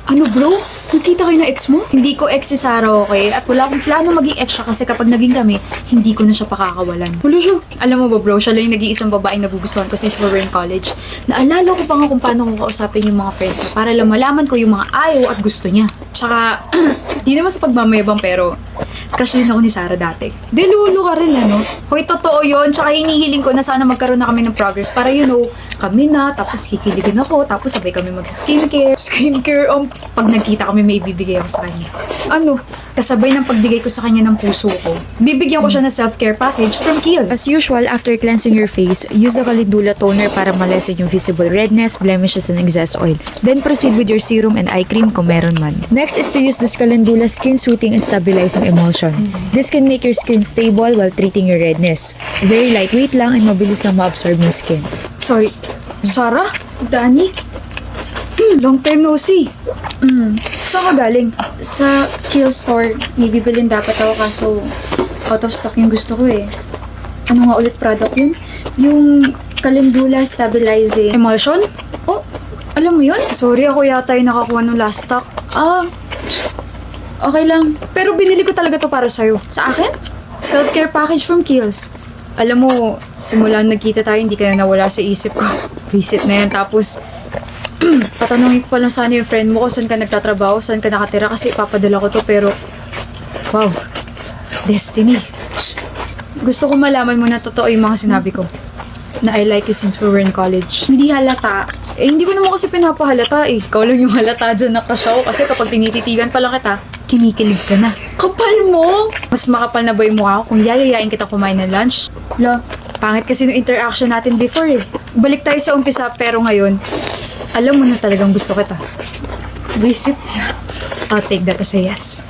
Ano bro? Nagkita kayo ng ex mo? Hindi ko ex si Sarah, okay? At wala akong plano maging ex siya kasi kapag naging kami, hindi ko na siya pakakawalan. Wala siya. Alam mo ba bro, siya lang yung nag-iisang babaeng nagugustuhan ko since we were in college. Naalala ko pa nga kung paano ko kausapin yung mga friends niya para lang malaman ko yung mga ayaw at gusto niya. Tsaka, di naman sa pagmamayabang pero crush din ako ni Sarah dati. Delulo ka rin, ano? Hoy, totoo yun. Tsaka hinihiling ko na sana magkaroon na kami ng progress para kami na, tapos kikiligin ako, tapos sabay kami mag-skincare. Skincare, pag nagkita kami, may ibibigay ako sa kanya. Ano? Kasabay ng pagbigay ko sa kanya ng puso ko. Bibigyan ko siya ng self-care package from Kiehl's. As usual, after cleansing your face, use the Calendula toner para ma-lessen yung visible redness, blemishes, and excess oil. Then proceed with your serum and eye cream kung meron man. Next is to use this Calendula skin soothing and stabilizing emulsion. This can make your skin stable while treating your redness. Very lightweight lang and mabilis lang ma-absorb ng skin. Sorry. Sarah? Danny? Long time no see. Saan ka galing? Sa Kiehl's store. May bibilin dapat ako kaso out of stock yung gusto ko eh. Ano nga ulit product yun? Yung Calendula Stabilizing Emulsion? Oh, alam mo yun? Sorry, ako yata yung nakakuha ng last stock. Okay lang. Pero binili ko talaga to para sa'yo. Sa akin? Self-care package from Kiehl's. Alam mo, simula nagkita tayo, hindi ka na nawala sa isip ko. Visit na yan. Tapos, patanungin ko pa lang sana yung friend mo kung saan ka nagtatrabaho, saan ka nakatira kasi ipapadala ko to pero wow, destiny. Gusto ko malaman mo na totoo yung mga sinabi ko na I like you since we were in college. Hindi halata. Hindi ko naman kasi pinapahalata eh. Ikaw lang yung halata dyan na kasyaw kasi kapag tinititigan pala kita, kinikilig ka na. Kapal mo! Mas makapal na ba yung mukha ko kung yayayain kita kumain ng lunch? Wala. Pangit kasi nung interaction natin before eh. Balik tayo sa umpisa pero ngayon, alam mo na talagang gusto kita. Visit. I'll take that as a yes.